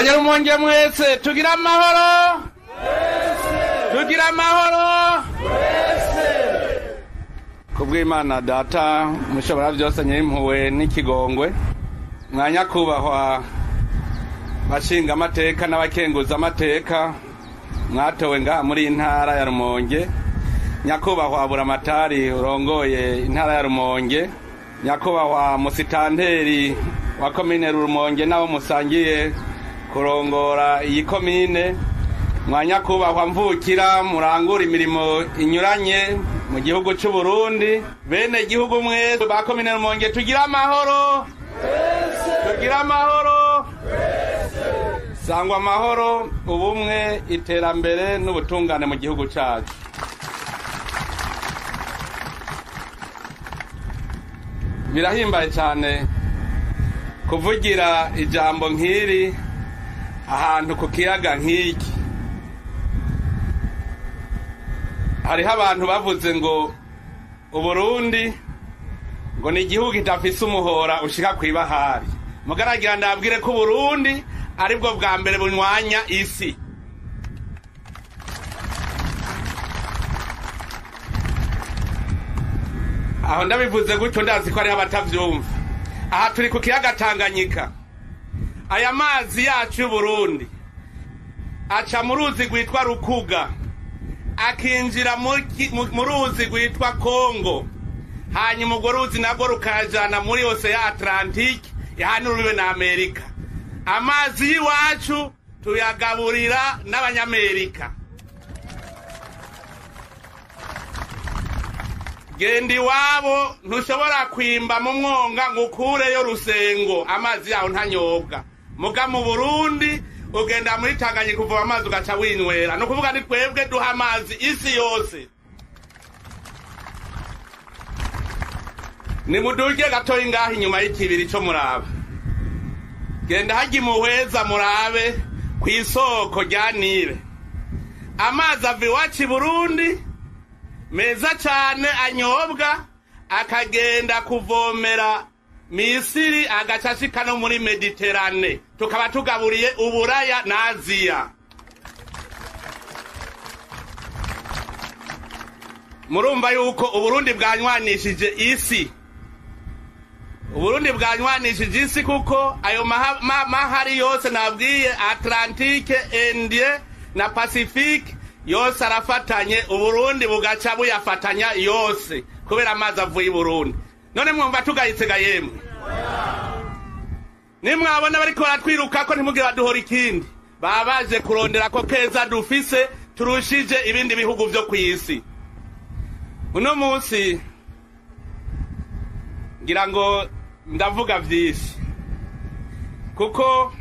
Rumonge mwese tugira amahoro, tugira amahoro. Kubw'Imana data mushobora byose nyimpuwe n'ikigongwe, mwanya kubahwa bashinga amateka n'abakenguza amateka mwatowe ngaha muri intara ya Rumonge, nyakubahwa buramatari urongoye intara ya Rumonge, nyakubahwa musitanteri wa komine Rumonge nabo musangiye kurongora iyi komine, mwanya kubahwa mvukira murangura imirimo inyuranye mu gihugu cy'u Burundi, bene gihugu mwese ba komine Rumonge tugira amahoro, tugira amahoro, sangwa amahoro, ubumwe, iterambere n'ubutungane mu gihugu cyacu. Birahimbaye cyane kuvugira ijambo nk'iri ahantu ku kiyaga nk'iki. Hariho abantu bavuze ngo Uburundi ngo ni igihugu kitafise umuhora ushika kw'ibahari, mugaragira ndabwire ko Burundi aribwo bwa mbere bunywanya isi. Aho ndabivuze gutyo ndazi ko hariho abatavyumva. Aha turi ku kiyaga Tanganyika. Aya mazi yacu y'Uburundi aca mu ruzi rwitwa Rukuga, akinjira mu ruzi rwitwa Kongo, hanyuma urwo ruzi nabwo rukajana muri Ocean Atlantique yahanuriwe na Amerika. Amazi y'iwacu tuyagaburira n'abanyamerika. Genda iwabo ntushobora kwimba mu mwonga ngo ukureyo rusengo, amazi yaho ntanyobwa. Muga mu Burundi ugenda muri Tanganyika kuvoma amazi ugaca winywera. No kuvuga ni twebwe duha amazi isi yose. Ni muduge gatoyi ngaho inyuma y'ikibiri cyo muraba. Genda haji muhweza murabe kwisoko rya Nile. Amazi ava iwacu Burundi meza cyane anyobwa, akagenda kuvomera Misiri agacashika no muri Mediterane, tukaba tugaburiye Uburaya na Aziya. Murumva yuko Uburundi bwanywanishije isi. Uburundi bwanywanishije isi kuko ayo mahari yose nabwiye Atlantique, Indie na Pacifique yose arafatanye, Uburundi bugaca buyafatanya yose kubera amazi avuye Burundi. None mwumva tugayitsega yemwe? Nimwabona bariko baratwiruka ko ntimugire baduhora ikindi, babaje kurondera ko keza dufise turushije ibindi bihugu byo kwisi. Uno munsi ngira ngo ndavuga vyinshi, kuko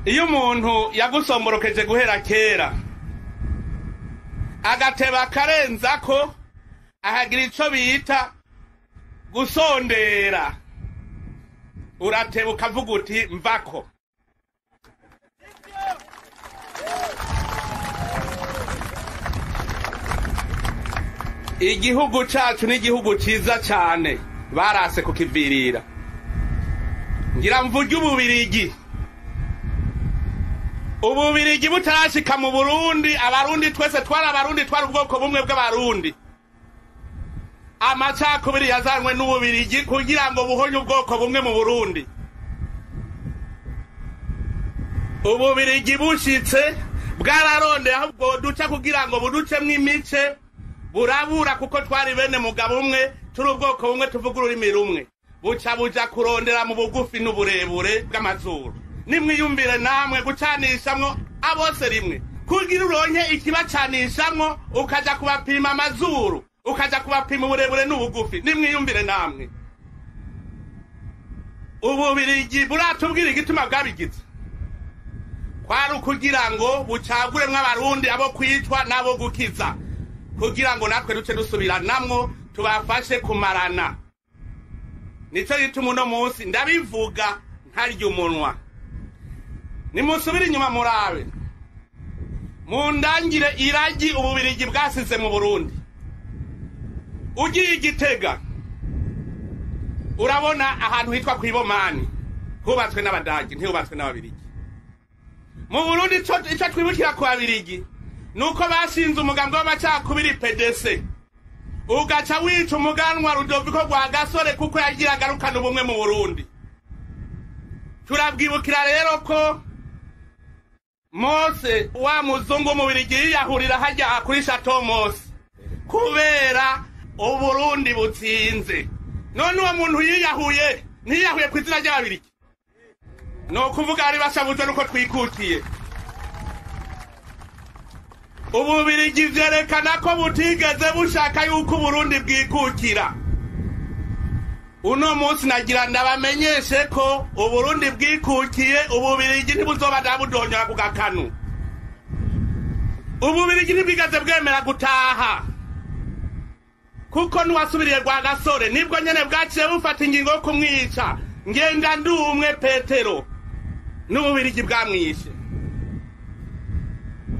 iyo umuntu yagusomborokeje guhera kera agateba karenza ko ahagira ico bita gusondera, urateba ukavuga uti mvako. Igihugu cacu ni igihugu ciza cyane, barase kukivirira. Ngira mvuge Ububirigi butarashika mu Burundi, abarundi twese twari abarundi, twari ubwoko bumwe bw'abarundi. Amacakubiri yazanwe n'Ububirigi kugira ngo buhonye ubwoko bumwe mu Burundi. Ububirigi bushitse bwararondeye ahubwo duca kugira ngo buducemwo imice, burabura kuko twari bene mugabo umwe, turi ubwoko bumwe, tuvuga ururimi rumwe. Buca buja kurondera mu bugufi n'uburebure bw'amazuru. Nimwiyumvire namwe gucanishamwo abose rimwe, kugira uronke ikibacanishamwo ukaja kubapima amazuru, ukaja kubapima uburebure n'ubugufi. Nimwiyumvire namwe. Ububirigi buratubwira igituma bwabigize, kwari kugira ngo bucaguremwo abarundi abo kwitwa nabo gukiza, kugira ngo natwe duce dusubiranamwo tubafashe kumarana. Nico gituma uno munsi ndabivuga ntarya umunwa. Nimusubire inyuma murabe, mundangire iragi Ububirigi bwasize mu Burundi. Ugiye Igitega urabona ahantu hitwa kwibomani, hubatswe n'abadagi ntihubatswe n'ababirigi. Mu Burundi ico twibukira ku babirigi nuko bashinze umugambi w'amacakubiri PDC ugaca wica umuganwa Rudoviko rwa Gasore kuko yagira agarukana ubumwe mu Burundi. Turabwibukira rero ko Mose wa muzungu mu Birigi yahurira hajya kuri Chateau Mose kubera Uburundi butsinze. None uwo muntu ntiyahuye ku izina ry'Ababirigi. No kuvuga ari bashabuje nuko twikutiye. Ububirigi vyerekana ko butigeze bushaka yuko Burundi bwikukira. Uno munsi nagira ndabamenyeshe ko Uburundi bwikukiye Ububirigi ntibuzoba ndabudonyora ku gakanu. Ububirigi ntibwigaze bwemera gutaha. Kuko nuwasubiriye rwa Gasore nibwo nyene bwaciye bufata ingingo yo kumwica. Ngenda ndumwe Petero. N'Ububirigi bwamwishe.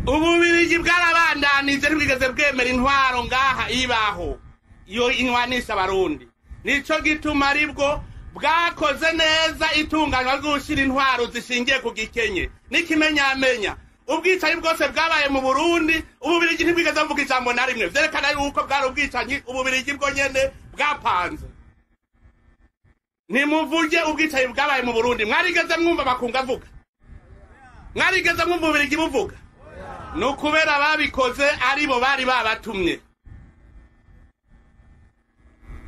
Ububirigi bwarabandanije ntibwigaze bwemera intwaro ngaha ibaho. Iyo inwanisha Abarundi. Nico gituma aribwo bwakoze neza itunganywa rw'ushira intwaro zishingiye ku gikenye. Nikimenyamenya. Ubwicanyi bwose bwabaye mu Burundi, Ububirigi ntibwigaze buvuga ijambo na rimwe. Vyerekana yuko bwari ubwicanyi Ububirigi bwo nyene bwapanze. Nimuvuge ubwicanyi bwabaye mu Burundi. Mwarigeze mwumva bakunga avuga? Mwarigeze mwumva Ububirigi buvuga? Nukubera babikoze aribo bari babatumye.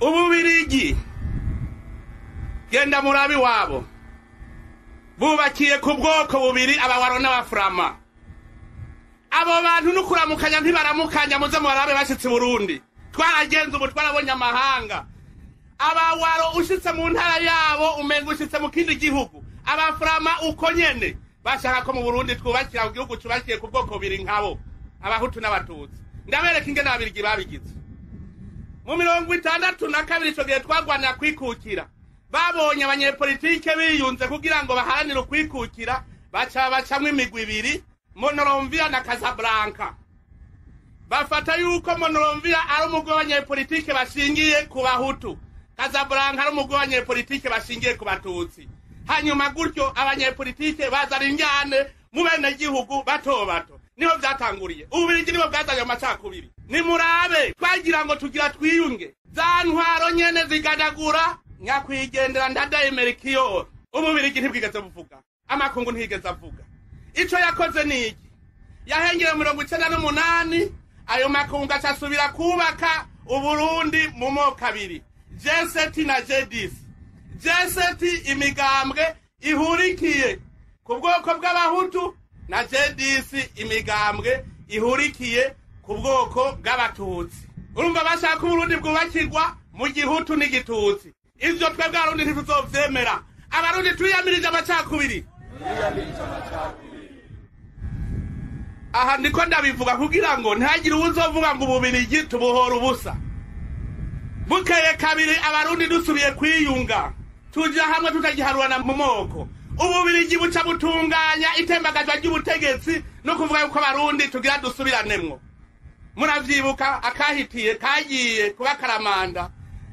Ububirigi genda murabi wabo bubakiye ku bwoko bubiri abawaro n'abaframa. Abo bantu nukuramukanya ntibaramukanya muze murabe bashitse Burundi. Twaragenze ubu twarabonye amahanga. Abawaro ushitse mu ntara yabo umenga ushitse mu kindi gihugu. Abaframa uko nyene bashaka ko mu Burundi twubakira igihugu cyubakiye ku bwoko bubiri nkabo abahutu n'abatutsi. Ndabereka ingene ababirigi babigize. Mu 62 ico gihe twagwanira kwikukira babonye abanyepolitike biyunze kugira ngo baharanire kwikukira bacamwe imigwi ibiri Monrovia na Casablanca. Bafata yuko Monrovia ari umugwi w'abanyepolitike bashingiye ku bahutu, Casablanca ari umugwi w'abanyepolitike bashingiye ku batutsi. Hanyuma gutyo abanyepolitike bazana injyane mu bene gihugu bato bato. Niho byatanguriye. Ububirigi nibo bwazanye amacakubiri. Nimurabe twagira ngo tugira twiyunge. Za ntwaro nyene zigadagura nyakwigendera ndadayemerikiyo. Ububirigi ntibwigeze buvuga. Amakungu ntigeze avuga. Ico yakoze niki? Yahengeye 98 ayo makungu acasubira kubaka Uburundi mu moko abiri. J7 na J10. J7 imigambwe ihurikiye ku bwoko bw'abahutu na J10 imigambwe ihurikiye ku bwoko bw'abatutsi. Urumva bashaka Uburundi bwubakirwa mu gihutu n'igitutsi. Ivyo twebwe Abarundi ntituzovyemera. Abarundi tuyamirije amacakubiri. Aha ndiko ndabivuga kugira ngo ntihagire uwuzovuga ngo Ububirigi tubuhora ubusa. Bukeye kabiri Abarundi dusubiye kwiyunga. Tuja hamwe tutagiharurana mu moko. Ububirigi buca butunganya itembagazwa ry'ubutegetsi no kuvuga yuko Abarundi tugira dusubiranemo. Muravyibuka akahitiye kagiye kuba Karamanda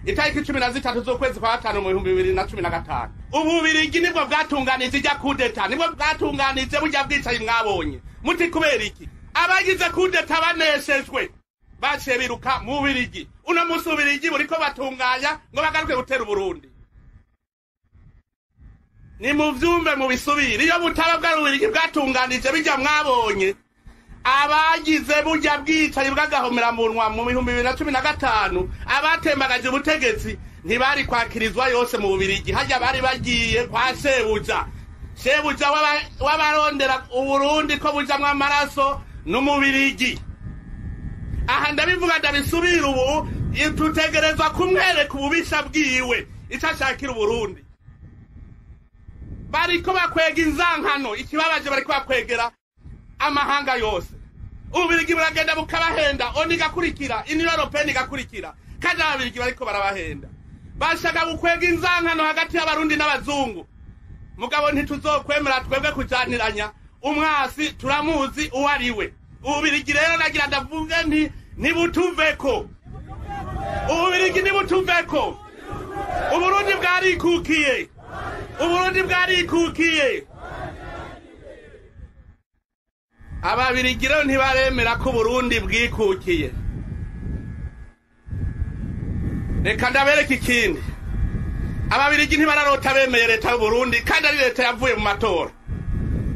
itariki 13 z'ukwezi kwa 5 mu 2015. Ububirigi nibwo bwatunganije ijya kudeta, nibwo bwatunganije burya bwicaye mwabonye. Muti kubera iki? Abagize kudeta baneshejwe baciye biruka mu Ububirigi. Uno musi Ububirigi buriko batunganya ngo bagaruke gutera Uburundi. Ni muvyumve mu bisubiri iyo butaba bwa Ububirigi bwatunganije bijya mwabonye. Abagize burya bwicaye bwagahomera munwa mu 2015 abatembagaje ubutegetsi ntibari kwakirizwa yose mu Ububirigi. Hajya bari bagiye kwa Shebuja w'abarondera Uburundi ko bujamwe amaraso n'Umubirigi. Aha ndabivuga ndabisubira ubu tutegerezwa kumwereka ububisha bwiwe icashakira Uburundi. Bariko bakwega inzankano ikibabaje bariko bakwegera amahanga yose. Ububirigi buragenda bukabahenda oni gakurikira Union Européenne gakurikira kandi ababirigi bariko barabahenda. Bashaka bukwega inzankano hagati y'Abarundi n'abazungu. Mugabo ntituzokwemera twebwe kujaniranya umwasi turamuzi uwariwe. Ububirigi rero nagira ndavuge nti nibutuveko. Ububirigi nibutuveko. Uburundi bwarikukiye. uburundi bwarikukiye ababirigi rero ntibaremera ko uburundi bwikukiye. Reka ndabereka ikindi, ababirigi ntibararota bemeye leta y'uburundi kandi ari leta yavuye mu matora,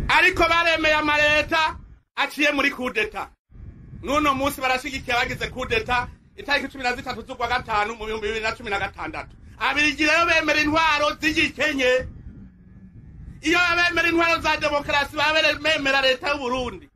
ariko baremeye amaleta aciye muri kudeta. Nuno munsi barashigikiye abagize kudeta itariki 13 z'ukwa gatanu mu 2016. Ababirigi rero bemera intwaro z'igikenye. Iyo bemera intwaro za demokarasi bemera leta y'uburundi.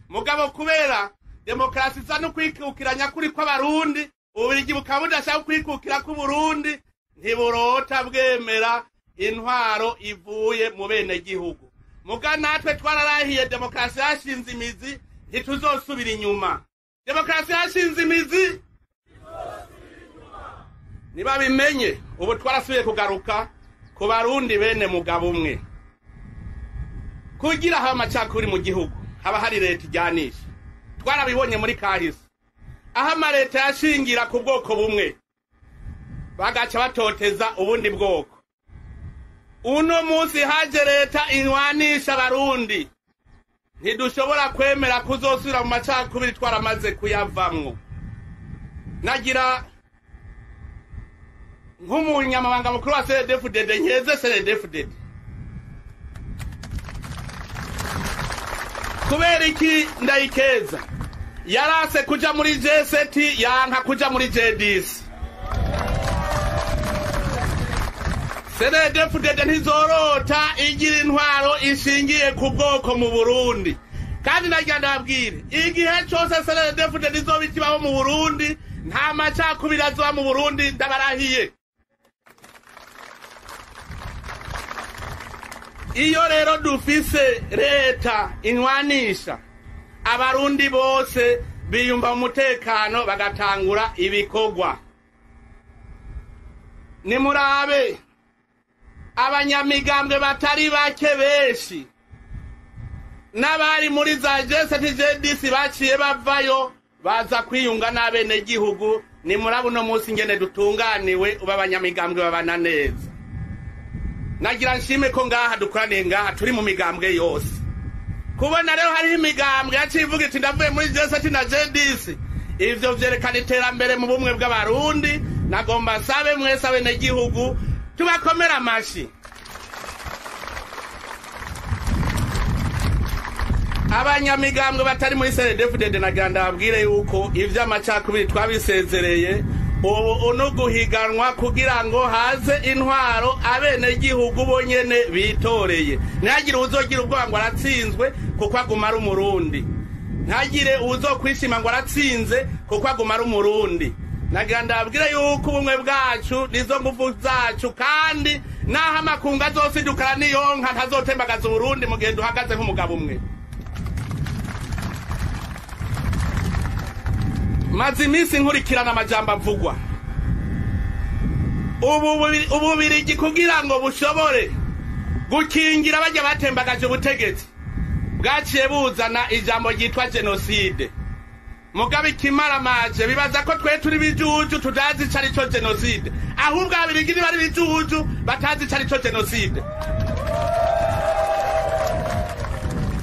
Mugabo kubera demokarasi za no kwikukiranya kuri kw'abarundi, ububirigi bukaba budashaka kwikukira ku Burundi, ntiburota bwemera intwaro ivuye mu bene gihugu. Muga natwe twararahiye demokarasi yashinze imizi, ntituzosubira inyuma. Demokarasi yashinze imizi, niba bimenye ubu twarasubiye kugaruka ku barundi bene mugabo umwe. Kugira haba amacakuri mu gihugu haba hari leta ijyanisha. Twarabibonye muri kahise aho amaleta yashingira ku bwoko bumwe bagaca batoteza ubundi bwoko. Uno munsi haje leta inwanisha abarundi, ntidushobora kwemera kuzosubira mu macakubiri twaramaze kuyavamwo. Nagira nk'umunyamabanga mukuru wa CDFDD nkeze CDFDD kubera iki ndayikeza yarase kuja muri G7 yanka kuja muri G10. CDFDD ntizorota igira intwaro ishingiye ku bwoko mu Burundi, kandi nagira ndababwire igihe cyose CDFDD izoba ikibaho mu Burundi nta macakubiri azoba mu Burundi, ndabarahiye. Iyo rero dufise leta inwanisha abarundi bose biyumva umutekano bagatangura ibikorwa. Nimurabe abanyamigambwe batari bake benshi n'abari muri za G7 baciye bavayo baza kwiyunga n'abene gihugu. Nimurabe uno munsi ngene dutunganiwe uba abanyamigambwe babana neza. Nagira nshime ko ngaha dukoraniye ngaha turi mu migambwe yose. Kubona rero hari imigambwe yacivuga iti ndavuye muri G7 na G10, ivyo vyerekana iterambere mu bumwe bw'abarundi. Nagomba sabe mwese abene gihugu tubakomera amashi. Abanyamigambwe batari muri CDFDD nagira ndababwire yuko ivyo amacakubiri twabisezereye ubu no guhiganwa kugira ngo haze intwaro abene gihugu bonyene bitoreye. Ntagire uzogira ubwoba ngo aratsinzwe kuko aguma ari umurundi, ntagire uzokwishima ngo aratsinze kuko aguma ari umurundi. Nagira ndababwire yuko ubumwe bwacu nizo nguvu zacu, kandi naho amakungu azosidukana niyonka ntazotembagaza Uburundi mu gihe duhagaze nk'umugabo umwe. Maze iminsi nkurikirana amajambo avugwa. Ububirigi kugira ngo bushobore gukingira bajya batembagaje ubutegetsi bwaciye buzana ijambo ryitwa genocide. Mugabe kimaramaje bibaza ko twe turi bijuju tudazi cari cyo genocide, ahubwo abirigi bari bijuju batazi cari cyo genocide.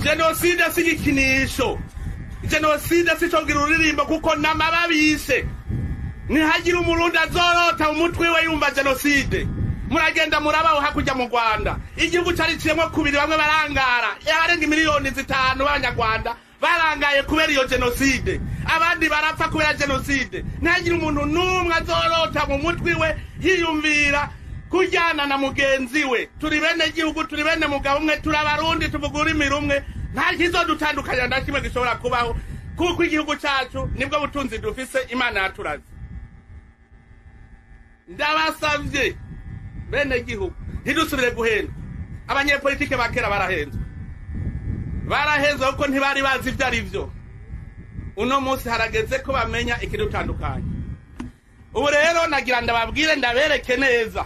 Genocide sigikinisho, genocide sicogira uririmbo kuko namababise. Nihagira umurundi azorota umutwe we yumva genocide. Muragenda murabaho hakurya mu Rwanda igihugu cari ciyemo kubiri, bamwe barangara yarenga miliyoni 5 b'abanyarwanda barangaye kubera iyo genocide, abandi barapfa kubera genocide. Ntagira umuntu numwe azorota mu mutwe we yiyumvira kujyana na mugenzi we. Turi bene gihugu, turi bene mugabo umwe, turi abarundi, tuvugura imiri umwe, nta kizodutandukanya na kimwe gishobora kubaho kuko igihugu cyacu nibwo butunzi dufise Imana yaturaze. Ndabasavye bene gihugu ntidusubire guhenda. Abanyepolitike bakera barahenzwe kuko ntibari bazi ivyo ari vyo. Uno munsi harageze ko bamenya ikidutandukanye. Ubu rero nagira ndababwire ndabereke neza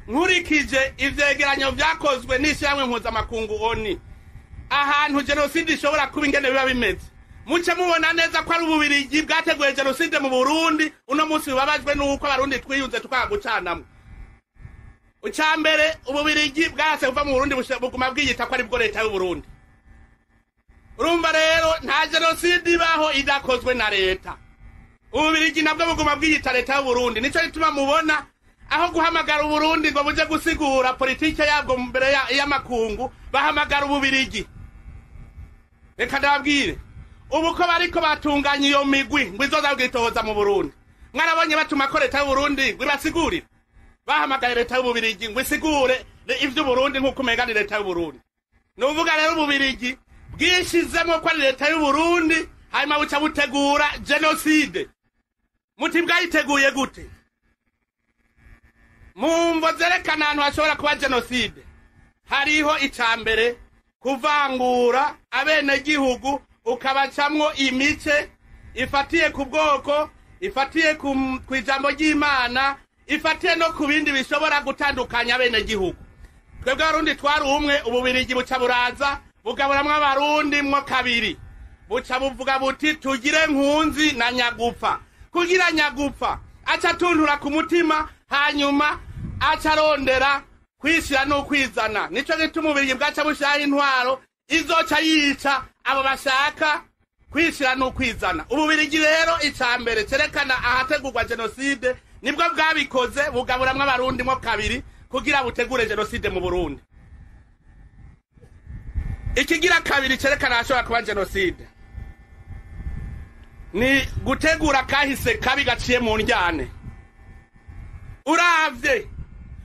nkurikije ivyegeranyo vyakozwe n'ishyamwe mpuzamakungu ONU ahantu genocide ishobora kuba ingene biba bimeze. Muce mubona neza ko ari ububirigi bwateguye genocide mu Burundi. Uno munsi babajwe nuko abarundi twiyunze tukagucanamwe. ucambere ububirigi bwase kuva mu Burundi buguma bwiyita ko ari bwo leta y'u Burundi. Urumva rero nta genocide ibaho idakozwe na leta. Ububirigi nabwo buguma bwiyita leta y'u Burundi. Nico gituma mubona aho guhamagara u Burundi ngo buje gusigura politike yabwo mbere y'amakungu bahamagara ububirigi. Reka ndababwire ubu ko bariko batunganya iyo migwi ngo izoza kwitoza mu Burundi. Mwarabonye batuma ko leta y'u Burundi ngo basigurire. Bahamagaye leta y'u Burundi ngo isigure ivyo Burundi nkuko umegani leta y'u Burundi. Nuvuga rero ububirigi bwishizemo ko leta y'u Burundi hanyuma buca butegura genocide. Muti bwayiteguye gute? Mumvo zerekana ahantu hashobora kuba genocide. Hariho icambere kuvangura abene gihugu ukabacamwo imice ifatiye ku bwoko, ifatiye ku ijambo ry'Imana, ifatiye no ku bindi bishobora gutandukanya abene gihugu. Twebwe Abarundi twari umwe, ububirigi buca buraza bugaburamwo Abarundi mwo kabiri. Buca buvuga buti tugire Nkunzi na Nyagupfa. Kugira Nyagupfa aca tuntura ku mutima hanyuma aca rondera kwishira no kwizana. Nico gituma ububirigi bwaca bushaha intwaro izoca yica abo bashaka kwishira no kwizana. Ububirigi rero icambere cerekana ahategurwa genocide nibwo bwabikoze bugaburamwo Abarundi mwo kabiri kugira butegure genocide mu Burundi. Ikigira kabiri cerekana hashobora kuba genocide ni gutegura kahise kabi gaciye mu njyane. Uravye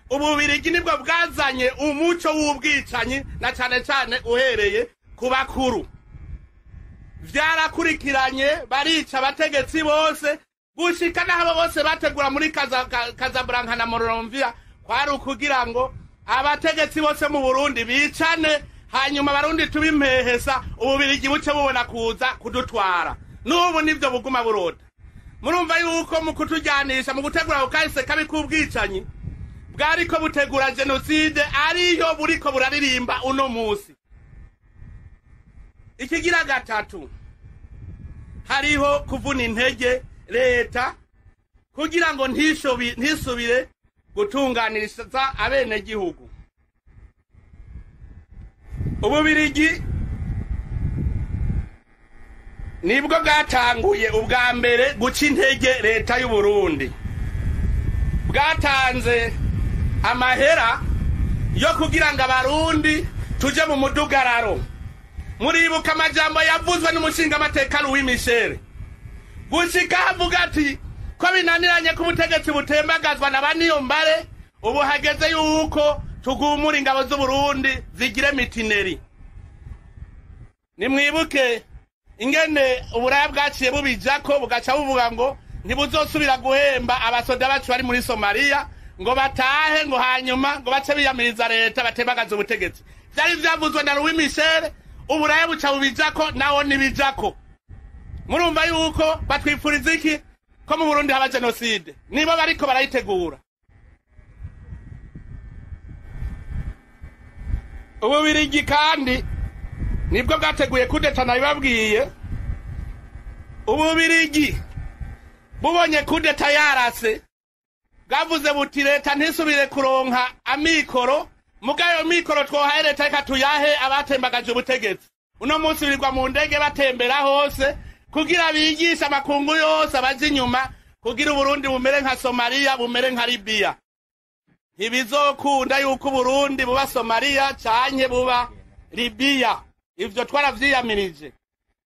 ububirigi nibwo bwazanye umuco w'ubwicanyi na cane uhereye ku bakuru. Vyarakurikiranye barica abategetsi bose gushika n'abo bose bategura muri Casablanca na Monrovia kwari ukugira ngo abategetsi bose mu Burundi bicane hanyuma Abarundi tubimpehesa ububirigi buce bubona kuza kudutwara. N'ubu nivyo buguma burota. Murumva yuko mu kutujyanisha mu gutegura ukahise kabi kubwicanyi bwariko butegura genocide ariyo buriko buraririmba uno musi. Ikigira gatatu hariho kuvuna intege leta kugira ngo ntisubire gutunganiriza abene gihugu. Ububirigi nibwo bwatanguye ubwa mbere guca intege leta y'u Burundi. Bwatanze amahera yo kugira ngo Abarundi tuje mu mudugararo. Muribuka amajambo yavuzwe n'umushinga amateka Louis Michel. Gushika havuga ati ko binaniranye ku butegetsi butembagazwa na baniyo mbare ubu hageze yuko tugumura ingabo z'u Burundi zigire mitineri. Nimwibuke ingene uburaya bwaciye bubijako bugaca buvuga ngo ntibuzosubira guhemba abasoda bacu bari muri Somalia ngo batahe ngo hanyuma ngo bace biyamiriza leta batembagaza ubutegetsi. Vyari vyavuzwe na Louis Michel, uburaya buca bubijako nawo nibijako. Murumva yuko batwifuriza iki ko mu Burundi haba genocide? Nibo bariko barayitegura. Ububirigi kandi nibwo bwateguye kudeta nabibabwiye. Ububirigi bubonye kudeta yarase bwavuze buti leta ntisubire kuronka amikoro, mugayo mikoro twohaye leta reka tuyahe abatembagaje ubutegetsi. Uno munsi birirwa mu ndege batembera hose kugira bigisha amakungu yose abaje inyuma kugira Burundi bumere nka Somalia, bumere nka Libya. Ntibizokunda yuko Burundi buba Somalia canke buba Libya. Ivyo twaravyiyamirije.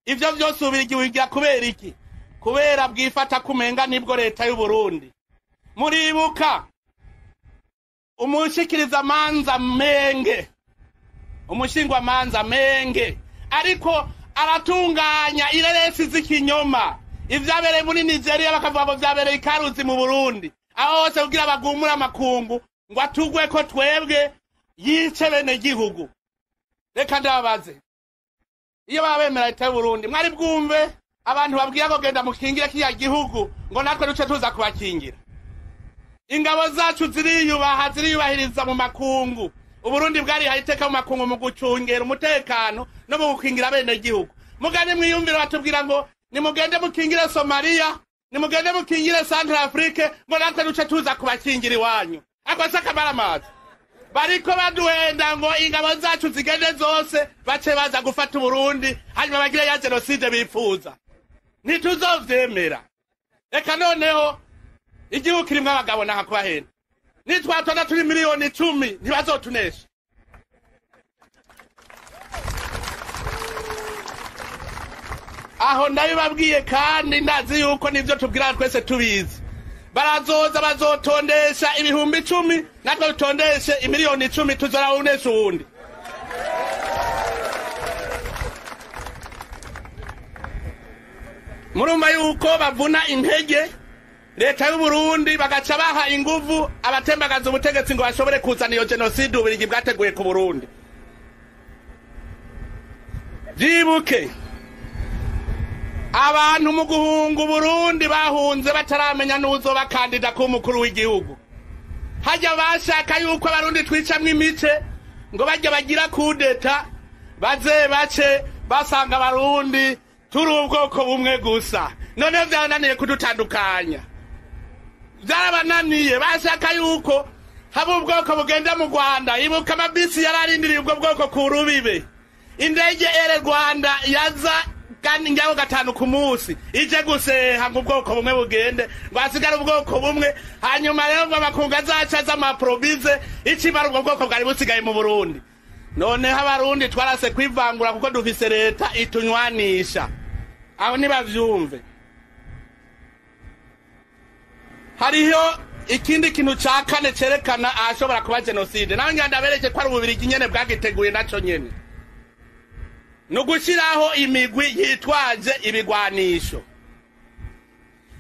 Ivyo vyose ubirigi wigira kubera iki? Kubera bwifata kumenga nibwo leta y'u Burundi. Muribuka umushikiriza manza Menge, umushingwa manza Menge ariko aratunganya ireresi z'ikinyoma. Ivyabereye muri Nigeria bakavuga ngo vyabereye ikaruzi mu Burundi. Aho hose kugira bagumura amakungu ngo atugwe ko twebwe yice bene gihugu. Reka ndababaze. Iyo babemera leta y'u Burundi mwari bwumve abantu babwira ngo genda mukingira kiya gihugu ngo natwe duce tuza kubakingira. Ingabo zacu ziriyubahiriza mu makungu. Uburundi bwari hayiteka mu makungu mu gucungera umutekano no mu gukingira bene gihugu. Mugane mwiyumvira batubwira ngo nimugende mukingire Somalia, nimugende mukingire Central Afrique ngo natwe duce tuza kubakingira iwanyu. Akwasa kamaramazi. bariko baduhenda ngo ingabo zacu zigende zose bace baza gufata Burundi hanyuma bagire ya genocide bifuza. Ntituzovyemera. Eka noneho igihugu kirimwe abagabo nakubahenda. Nitwatonda turi miliyoni 10 ntibazotunesha. Aho ndabibabwiye kandi ndazi yuko nivyo tubwira twese tubizi. Barazoza bazotondesha ibihumbi 10 natwe tutondeshe imiliyoni 10 tuzorawunesha uwundi. Murumva yuko bavuna intege leta y'u Burundi bagaca baha inguvu abatembagaza ubutegetsi ngo bashobore kuzana iyo genocide ubirigi bwateguye ku Burundi. Jibuke abantu mu guhunga Burundi bahunze bataramenya nuzo bakandida ku mukuru w'igihugu. Hajya bashaka yuko abarundi twicamwe imice ngo bajya bagira kudeta bace basanga abarundi turi ubwoko bumwe gusa. None vyananiye kudutandukanya. Byarabananiye bashaka yuko haba ubwoko bugenda mu Rwanda. Ibuka amabisi yararindiriye ubwo bwoko ku rubibe. Indege ere Rwanda yaza kandi njyaho 5 ku munsi ije guseha ngo ubwoko bumwe bugende basigara ubwoko bumwe hanyuma rero ngo amakunga zaca z'amaprobize ikimara ubwo bwoko bwari busigaye mu Burundi. None abarundi twarase kwivangura kuko dufise leta itunywanisha. Aho nibavyumve. Hariho ikindi kintu ca kane cerekana ashobora kuba genocide. Nawe nganda bereke ko ari ububirigi nyene bwagiteguye naco nyene. Nugushiraho imigwi yitwaje ibigwanisho.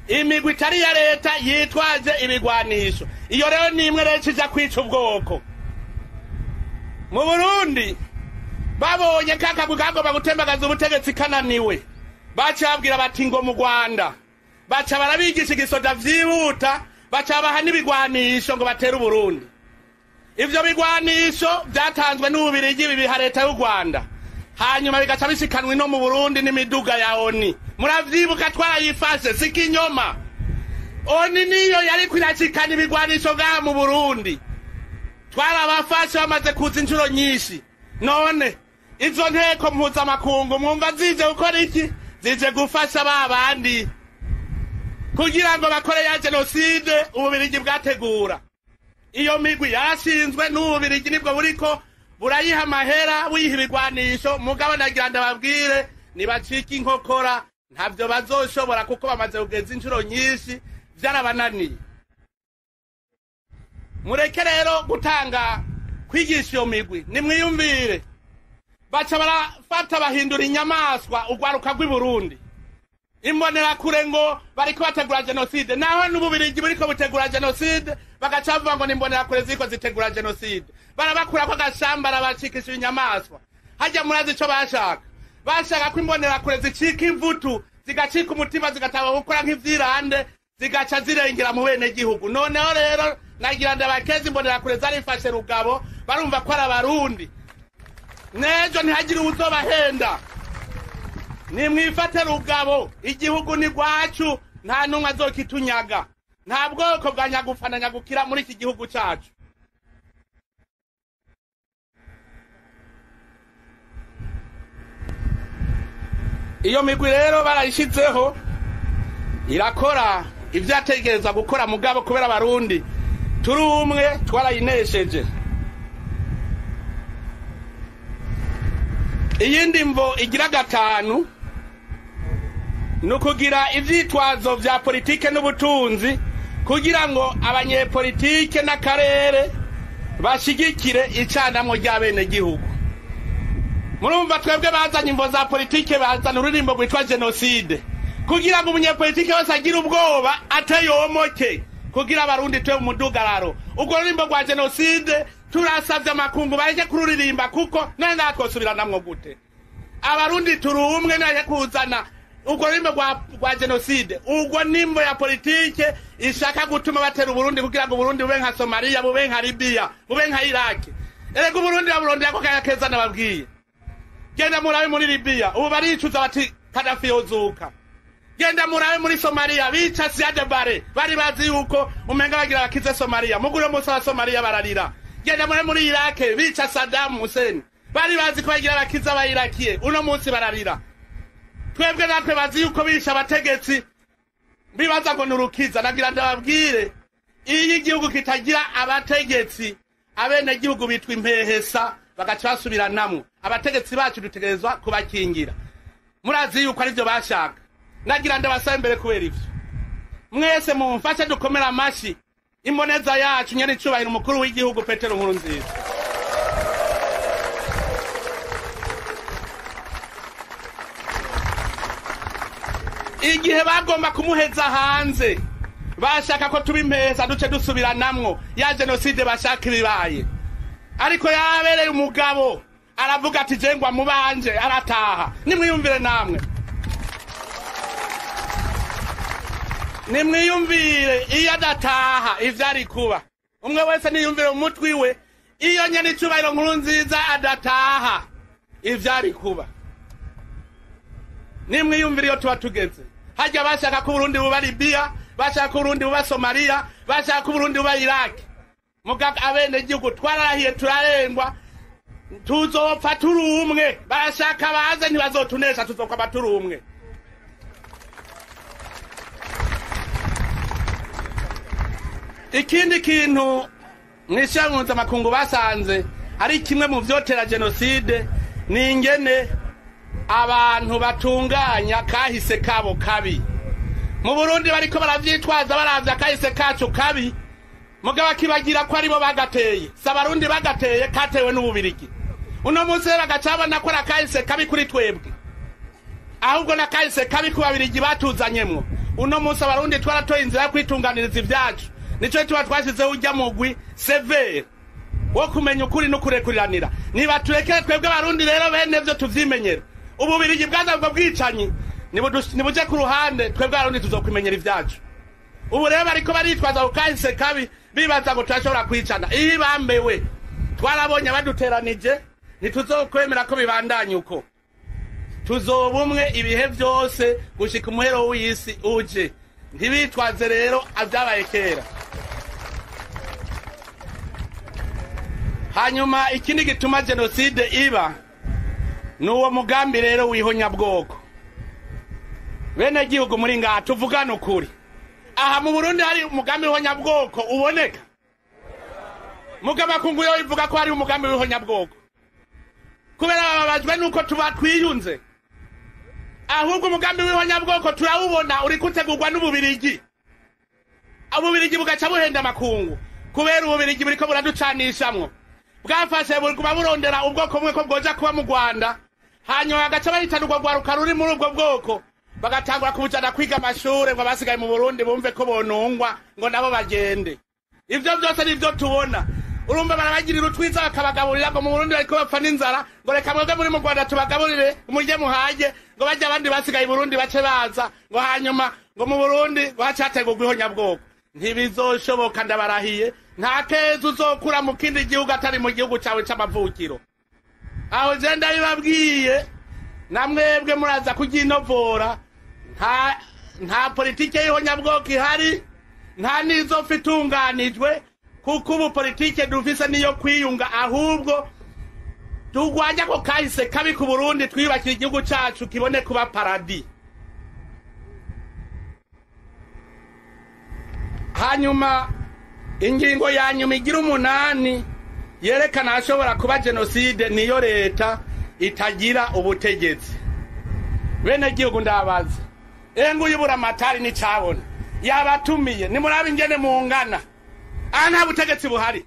Imigwi itari ya leta yitwaje ibigwanisho. Iyo rero ni imwe rero cija kwica ubwoko. Mu Burundi babonye kakabugago bagutembagaza ubutegetsi kananiwe. Baca babwira bati ngo mu Rwanda. Baca barabigisha igisoda vyihuta, baca baha n'ibigwanisho ngo batera Burundi. Ivyo bigwanisho byatanzwe n'ububirigi bibiha leta y'u Rwanda. Hanyuma bigaca bishikanwe no mu Burundi n'imiduga ya ONI. Muravyibuka twarayifashe sikinyoma. ONI niyo yari kwirashikana ibigwanisho ngaha mu Burundi. Twarabafashe bamaze kuza inshuro nyinshi. None izo nteko mpuzamakungu mwumva zije gukora iki? Zije gufasha babandi kugira ngo bakore ya genocide ububirigi bwategura. Iyo migwi yarashinzwe n'ububirigi nibwo buriko burayiha amahera wiha ibigwanisho. Mugabo nagira ndababwire nibacika inkokora ntavyo bazoshobora kuko bamaze kugeza inshuro nyinshi vyarabananiye. Mureke rero gutanga kwigisha iyo migwi nimwiyumvire. Baca barafata bahindura inyamaswa ugwaruka rw'i Burundi. Imbonera kure ngo bariko bategura genocide. Naho n'ububirigi buriko butegura genocide bagacavuga ngo nimbonera kure ziko zitegura genocide. Barabakura kwa gashamba rabacikisha inyamaswa. Hajya murazi ico bashaka. Bashaka ko imbonera kure zicika imvutu, zigacika umutima zigataba gukora nk'ivyirande, zigaca zirengera mu bene gihugu. Noneho rero nagira ndabakeze imbonera kure zarifashe rugabo barumva ko ari abarundi. Nejo ntihagire uzobahenda. Nimwifate rugabo igihugu ni gwacu nta numwe azokitunyaga. Nta bwoko bwa nyagufana nyagukira muri iki gihugu cyacu. Iyo migwi rero barayishizeho irakora ivyategereza gukora mugabo kubera abarundi turi umwe twarayinesheje. Iyindi mvo igira 5 nukugira ivyitwazo vya politike n'ubutunzi kugira ngo abanyepolitike n'akarere bashigikire icanamwo ry'abene gihugu. Murumva twebwe bazanye imvo za politike bazana ururimbo rwitwa genocide kugira ngo umunyepolitike wese agira ubwoba atayomoke kugira abarundi twe umudugararo. Ubwo rurimbo rwa genocide turasavye amakungu baje kururirimba kuko none natwosubiranamwo gute. Abarundi turi umwe naje kuzana ubwo rurimbo rwa genocide. Ubwo nimbo ya politike ishaka gutuma batera Burundi kugira ngo Burundi bube nka Somalia, bube nka Libya, bube nka Iraq. Erega Burundi baburundi yako kayakeza nababwiye. Genda murabe muri Libya ubu baricuza bati Gaddafi yozuka. Genda murabe muri Somalia bica Siad Barre bari bazi yuko umenga bagira bakize Somalia. Muguro musa wa Somalia bararira. genda muri Irake bica Saddam Hussein bari bazi ko bagira abakiza abayirakiye uno munsi bararira twebwe natwe bazi yuko bisha abategetsi bibaza ngo nurukiza nagira ndababwire iyi gihugu kitagira abategetsi abene gihugu bitwa impehesa bagaca basubiranamwo abategetsi bacu dutegerezwa kubakingira murazi yuko ari byo bashaka nagira ndabasaba imbere kubera ivyo mwese mumfashe dukomera amashi imboneza yacu nyene icubahiro umukuru w'igihugu Petero Nkurunziza igihe bagomba kumuheza hanze bashaka ko tuba impeza duce dusubiranamwo ya jenoside bashaka ibibaye ariko yabereye umugabo aravuga ati jengwa mubanje arataha nimwiyumvire namwe nimwiyumvire iyo adataha ivyari kuba umwe wese niyumvire umutwi we iyo nyene icubahiro Nkurunziza adataha ivyari kuba nimwiyumvire iyo tuba tugeze hajya bashaka ko Burundi buba Libya bashaka ko Burundi buba Somalia bashaka ko Burundi buba Iraq mugaga abene gihugu twararahiye turarengwa tuzopfa turi umwe barashaka baze ntibazotunesha tuzokwaba turi umwe ikindi kintu mwishamunza amakungu basanze ari kimwe mu vyotera jenoside ni ingene abantu batunganya kahise kabo kabi mu Burundi bariko baravyitwaza baravya kahise kacu kabi mugaba kibagira ko aribo bagateye sabarundi bagateye katewe n'ububirigi uno munsi bagacabana ko kahise kabi kuri twebwe ahubwo na kahise kabi ku babirigi batuzanyemwo uno munsi abarundi twaratoye inzira yo kwitunganiriza ivyacu nico tuba twashizeho ujya mugwi CVR wo kumenya ukuri no kurekuriranira niba turekere twebwe abarundi rero bene vyo tuvyimenyera ububirigi bwazabwo bwicanyi nibuje ku ruhande twebwe abarundi tuzokwimenyera ivyacu ubu rero bariko baritwaza ku kahise kabi bibaza ngo turashobora kwicana iyi bambewe twarabonye baduteranije ntituzokwemera ko bibandanya uko tuzobumwe ibihe vyose gushika umuhero w'isi uje ntibitwaze rero avyabaye kera hanyuma ikindi gituma jenoside iba nuwo mugambi rero w'ihonyabwoko bene gihugu muri ngaha tuvugana ukuri aha mu Burundi hari umugambi w'ihonyabwoko uboneka mugaba kunguyo ivuga ko hari umugambi w'ihonyabwoko kubera babajwe nuko tuba twiyunze ahubwo umugambi w'ihonyabwoko turawubona uri kutegurwa n'ububirigi ububirigi bugaca buhenda amakungu kubera ububirigi buriko buraducanishamwo bwafashe burikuba burondera ubwoko bumwe ko bwoja kuba mu Rwanda hanyuma bagaca bahitanurwa rwaruka ruri muri ubwo bwoko bagatangura kubujana kwiga amashure ngo abasigaye mu Burundi bumve ko bonungwa ngo nabo bagende ivyo vyose nivyo tubona urumva barabagirira utwiza bakabagaburira ngo mu Burundi bariko bapfa n'inzara ngo reka mwebwe muri mu Rwanda tubagaburire umurye muhaje ngo bajya abandi basigaye i Burundi bace baza ngo hanyuma ngo mu Burundi bacategurwa ihonyabwoko ntibizoshoboka ndabarahiye nta keza uzokura mu kindi gihugu atari mu gihugu cawe c'amavukiro aho je ndabibabwiye namwebwe muraza kuginovora nta politike y'ihonyabwoko ihari nta nizopfa itunganijwe kuko ubu politike dufise niyo kwiyunga ahubwo tugwanya ko kahise kabi ku Burundi twiyubakira igihugu cacu kibone kuba paradi hanyuma ingingo ya nyuma igira 8 yerekana ashobora kuba jenoside niyo leta itagira ubutegetsi bene gihugu ndabaza engu yibura amatari ni cabona yabatumiye ni murabe ingene mungana nta butegetsi buhari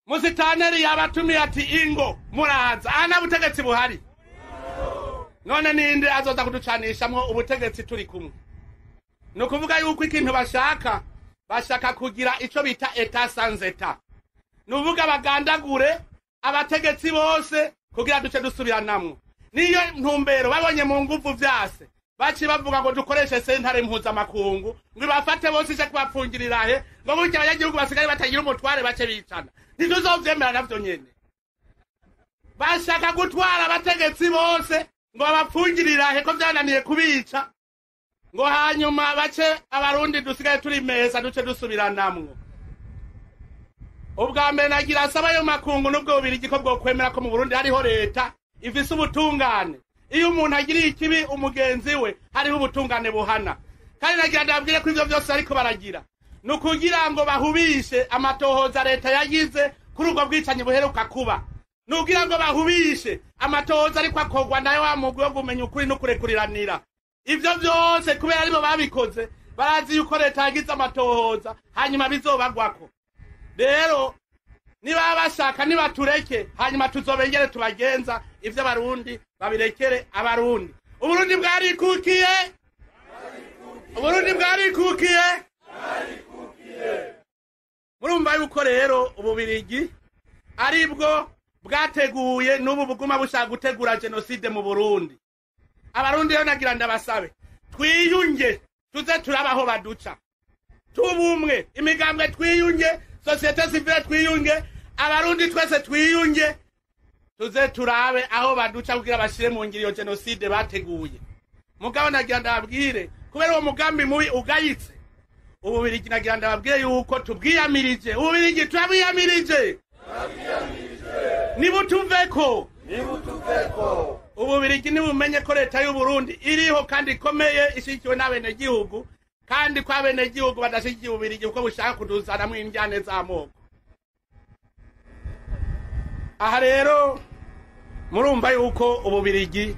musitaneri yabatumiye ati ingo muraza nta butegetsi buhari none ninde azoza kuducanishamwo ubutegetsi turi kumwe no kuvuga yuko ikintu bashaka kugira ico bita etat sans etat nuvuga bagandagure abategetsi bose kugira duce dusubiranamwo niyo ntumbero babonye mu nguvu vyase baci bavuga ngo dukoreshe sentare mpuzamakungu ngo bafate bose ije kubapfungirirahe ngo burya abanyagihugu basigaye batagira umutware bace bicana ntituzovyemera navyo nyene bashaka gutwara abategetsi bose ngo babapfungirirahe ko vyananiye kubica ngo hanyuma bace abarundi dusigaye turi meza duce dusubiranamwo ubwa mbere nagira asaba ayo makungu n'ubwo bubirigi ko bwo kwemera ko mu Burundi hariho leta ifise ubutungane. Iyo umuntu agiriye ikibi umugenzi we hariho ubutungane buhana. Kandi nagira ndabwire ko ivyo byose ariko baragira nukugira ngo bahubishe amatohoza leta yagize kuri ubwo bwicanyi buheruka kuba. Nugira ngo bahubishe amatohoza ariko akogwa nayo wa mugwi wo kumenya ukuri no kurekuriranira. Ivyo byose kubera aribo babikoze barazi yuko leta yagize amatohoza hanyuma bizobagwako. Rero niba bashaka niba tureke hanyuma tuzobengere tubagenza ivyo abarundi babirekere abarundi. Uburundi bwarikukiye, Uburundi bwarikukiye. Murumva yuko rero ububirigi aribwo bwateguye n'ubu buguma bushaka gutegura genocide mu Burundi. Abarundi yo nagira ndabasabe twiyunge tuze turabaho baduca. Tubumwe imigambwe twiyunge, societe civile twiyunge, abarundi twese twiyunge tuze turabe aho baduca kugira bashire mu ngiro genocide bateguye. Mugabo nagira ndababwire kubera uwo mugambi mubi ugayitse ububirigi nagira ndababwire yuko tubwiyamirije. Ububirigi turabiyamirije. Nibutuveko. Ububirigi nibumenye ko leta y'u Burundi iriho kandi ikomeye ishikiwe n'abene gihugu kandi kwa bene gihugu badashikiye ububirigi kuko bushaka kuduzana mu injyane z'amoko. Aha rero murumva yuko ububirigi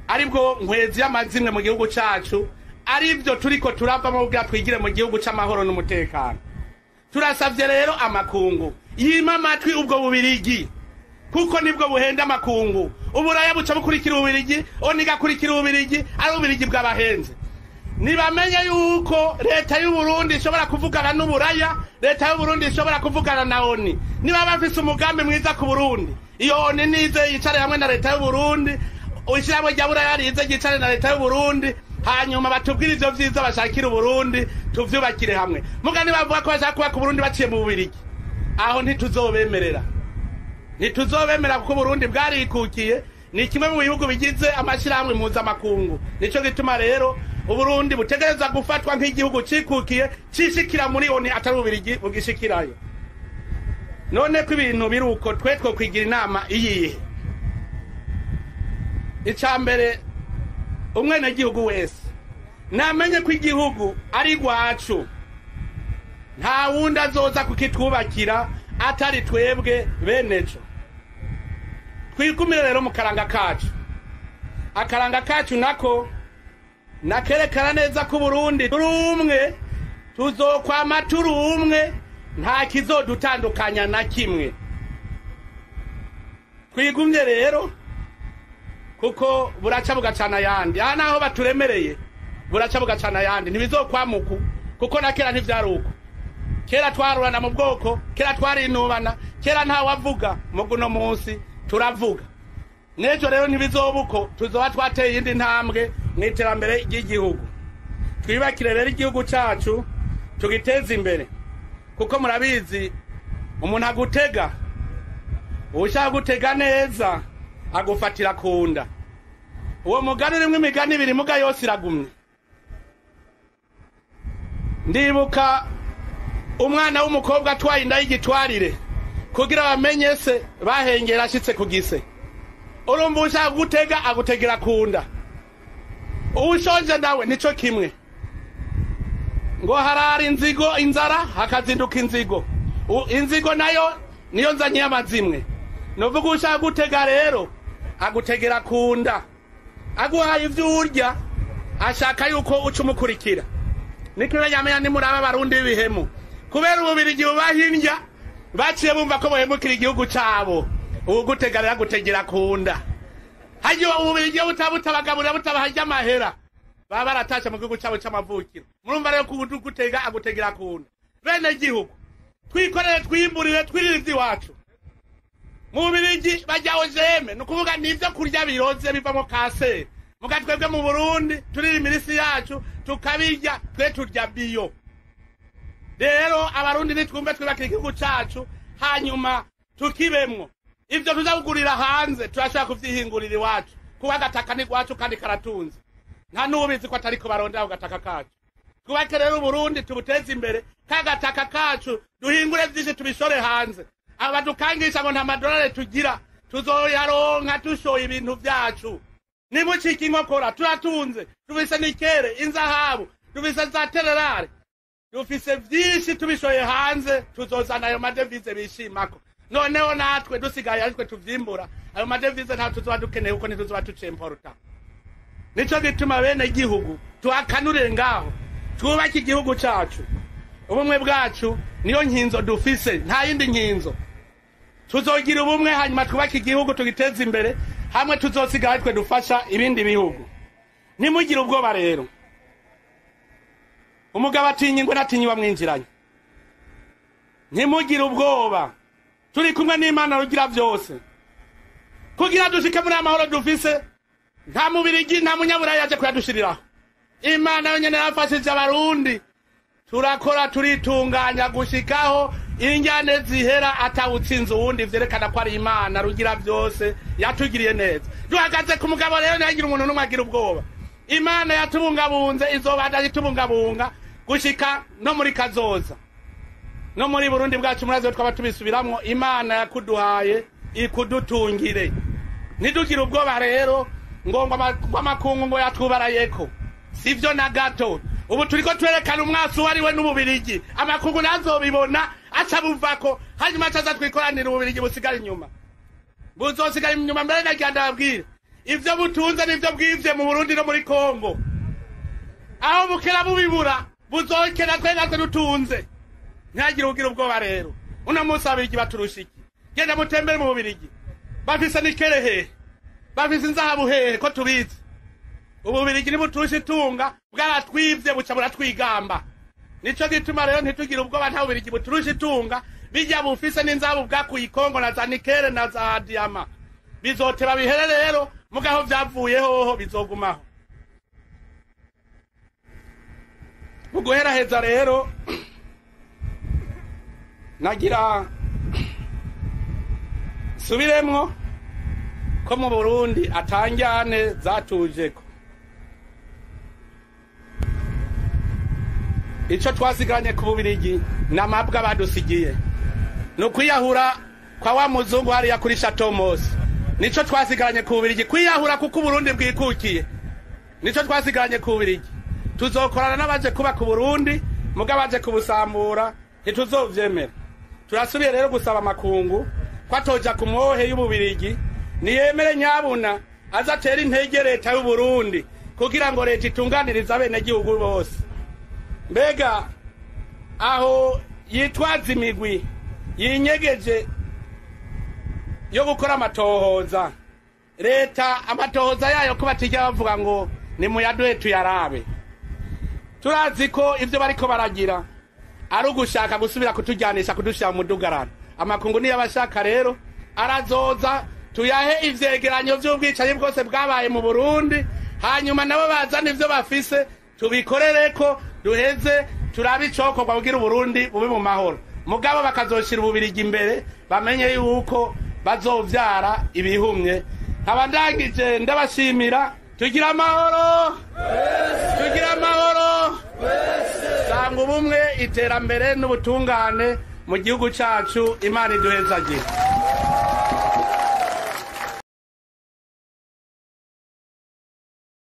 aribwo nkwezi y'amazimwe mu gihugu cacu, aribyo turiko turava mu bwa twigire mu gihugu c'amahoro n'umutekano. Turasavye rero amakungu yima amatwi ubwo bubirigi kuko nibwo buhenda amakungu. Uburaya buca bukurikira ububirigi, oniga kurikira ububirigi, ari ububirigi bw'abahenze. Nibamenye yuko leta y'u Burundi ishobora kuvugana n'uburaya, leta y'u Burundi ishobora kuvugana na ONU. Niba bafise umugambi mwiza ku Burundi, iyo ONU nize yicare hamwe na leta y'u Burundi, ushiramo rya buraya rize yicare na leta y'u Burundi, hanyuma batubwire ivyo vyiza bashakira Burundi tuvyubakire hamwe. Mugani bavuga ko bashaka kuba ku Burundi baciye mu bubirigi, aho ntituzobemerera. Ntituzobemera kuko Burundi bwarikukiye, ni kimwe mu bihugu bigize amashirahamwe mpuzamakungu. Nico gituma rero Uburundi butegereza gufatwa nk'igihugu cikukiye cishikira muri ONU atari ububirigi bugishikirayo. None ko ibintu biruko twetwe kwigira inama iyihe. Icambere umwene gihugu wese namenye ko igihugu ari gwacu, nta wundi azoza kukitwubakira atari twebwe beneco. Twigumire rero mu karanga kacu. Akaranga kacu nako nakerekana neza ko Burundi turumwe, tuzokwama turumwe, nta kizodutandukanya na kimwe. Twigumye rero kuko buraca bugacana yandi. Aha naho baturemereye buraca bugacana yandi, ntibizokwamuku kuko nakera ntivyaruko. Kera twarurana mu bwoko, kera twarinubana, kera nta wavuga, muguno munsi turavuga. Nejo rero ntibizobuko tuzoba twateye indi ntambwe mw'iterambere ry'igihugu. Twibakire rero igihugu cacu tugiteza imbere kuko murabizi umuntu agutega, ushaka gutega neza agufatira kunda. Uwo mugani urimwe imigani ibiri muga yose iragumye. Ndibuka umwana w'umukobwa atwaye inda y'igitwarire kugira bamenye se bahengera ashitse kugise. Urumva ushaka gutega agutegera kunda. Ushonje nawe nico kimwe. Ngo harara inzigo inzara hakazinduka inzigo. Inzigo nayo niyo nzanye y'amazimwe. Novuga ushaka gutega rero agutegera kunda. Aguhaye ivyo urya ashaka yuko uca umukurikira. Nikira nyamenya ni muraba Barundi b'ibihemu. Kubera ububirigi bubahimbya baciye bumva ko bohemukira igihugu cabo. Ugutega rero agutegera kunda. Haje ububirigi butabagabura butabahajya amahera. Baba baratasha mu gihugu cabo c'amavukiro. Murumva rero kugutega agutegera kunda. Bene gihugu twikorere twimburire twiririzi wacu. Mu Bubiligi bajya ojeme nukuvuga nivyo kurya biroze bivamo kanseri. Muga twebwe mu Burundi turiri imirisi yacu tukabirya twe turya biyo. Rero abarundi nitwumve twibakira igihugu cacu hanyuma tukibemwo. Ivyo tuzagurira hanze turashaka kuvyihingurira iwacu. Kuba gataka ni gwacu kandi karatunze. Nta nubizi ko atari ko barondera ugataka kacu. twubake rero Burundi tubuteze imbere kagataka kacu duhingure byinshi tubishore hanze abadukangisha ngo nta madolari tugira tuzoyaronka tushoye ibintu byacu nimucike inkokora turatunze tubise nikere inzahabu tubise za tererare dufise byinshi tubishoye hanze tuzozana ayo madevize bishimako noneho natwe dusigaye aritwe tuvyimbura ayo madevize nta tuzoba dukeneye uko ntituzoba tucemporuta nico gituma bene igihugu tuhakanure ngaho twubake igihugu cacu ubumwe bwacu niyo nkinzo dufise nta yindi nkinzo tuzogira ubumwe hanyuma twubake igihugu tugiteza imbere hamwe tuzosigaye twe dufasha ibindi bihugu nimugire ubwoba rero umugabo atinya ingwe natinyi wamwinjiranye ntimugire ubwoba turi kumwe n'Imana rugira byose kugira dushike muri amahoro dufise nta mubirigi nta munyaburaya yaje kuyadushiriraho Imana yonyene yafashije abarundi turakora turitunganya gushikaho injyane zihera atawutsinze uwundi vyerekana ko ari Imana rugira byose yatugiriye neza duhagaze ku mugabo rero ntagira umuntu n'umwe agira ubwoba Imana yatubungabunze izobanda itubungabunga gushika no muri kazoza no muri Burundi bwacu murazo twaba tubisubiramwo Imana yakuduhaye ikudutungire ntidugira ubwoba rero ngo amakungu ngo yatwubarayeko sivyo na gato ubu turiko twerekana umwasi wariwe n'ububirigi amakungu nazobibona aca buvako hanyuma acaza twikoranira ububirigi busigara inyuma buzosigara inyuma mbere nagira ndababwira ivyo butunze nivyo bwivye mu Burundi no muri Kongo aho bukera bubibura buzokera twe natwe dutunze ntagira ugira ubwoba rero una munsi abirigi baturushiki genda mutembere mu bubirigi bafise nikere hehe bafise inzahabu hehe ko tubizi ububirigi nibuturusha itunga bwaratwivye buca buratwigamba nico gituma rero ntitugira ubwoba nta bubirigi buturusha itunga bijya bufise n'inzahabu bwakuye ikongo na za nikere na za diama bizoteba bihere rero mugaho vyavuye hoho bizogumaho uguhera heza rero nagira subiremwo ko mu Burundi atanjyane zatujeko ico twasiganye ku bubirigi namabwa badusigiye no kwiyahura kwa wa muzungu hariya kuri Chatomos nico twasigaranye ku bubirigi kwiyahura kuko Burundi bwikukiye nico twasigaranye ku bubirigi tuzokorana n'abaje kuba ku Burundi mugabaje kubusambura ntituzovyemera turasubiye rero gusaba makungu kwatoja ku mwohe y'ububirigi niyemere nyabuna azatera intege leta y'u Burundi kugira ngo leta itunganiriza abene gihugu bose mbega aho yitwaza imigwi yinyegeje yo gukora amatohoza leta amatohoza yayo ko batijya bavuga ngo ni muyaduhe tuyarabe turazi ko ivyo bariko baragira ari ugushaka gusubira kutujyanisha kudushira mu mudugarano amakungu niyo abashaka rero arazoza tuyahe ivyegeranyo vy'ubwicanyi bwose bwabaye mu Burundi hanyuma nabo bazana ivyo bafise tubikorereko duheze turabe icokorwa kugira Burundi bube mu mahoro mugabo bakazoshira ububirigi imbere bamenye yuko bazovyara ibihumye abandangije ndabashimira tugira amahoro tugira amahoro sanga ubumwe iterambere n'ubutungane mu gihugu cacu Imana iduhezagira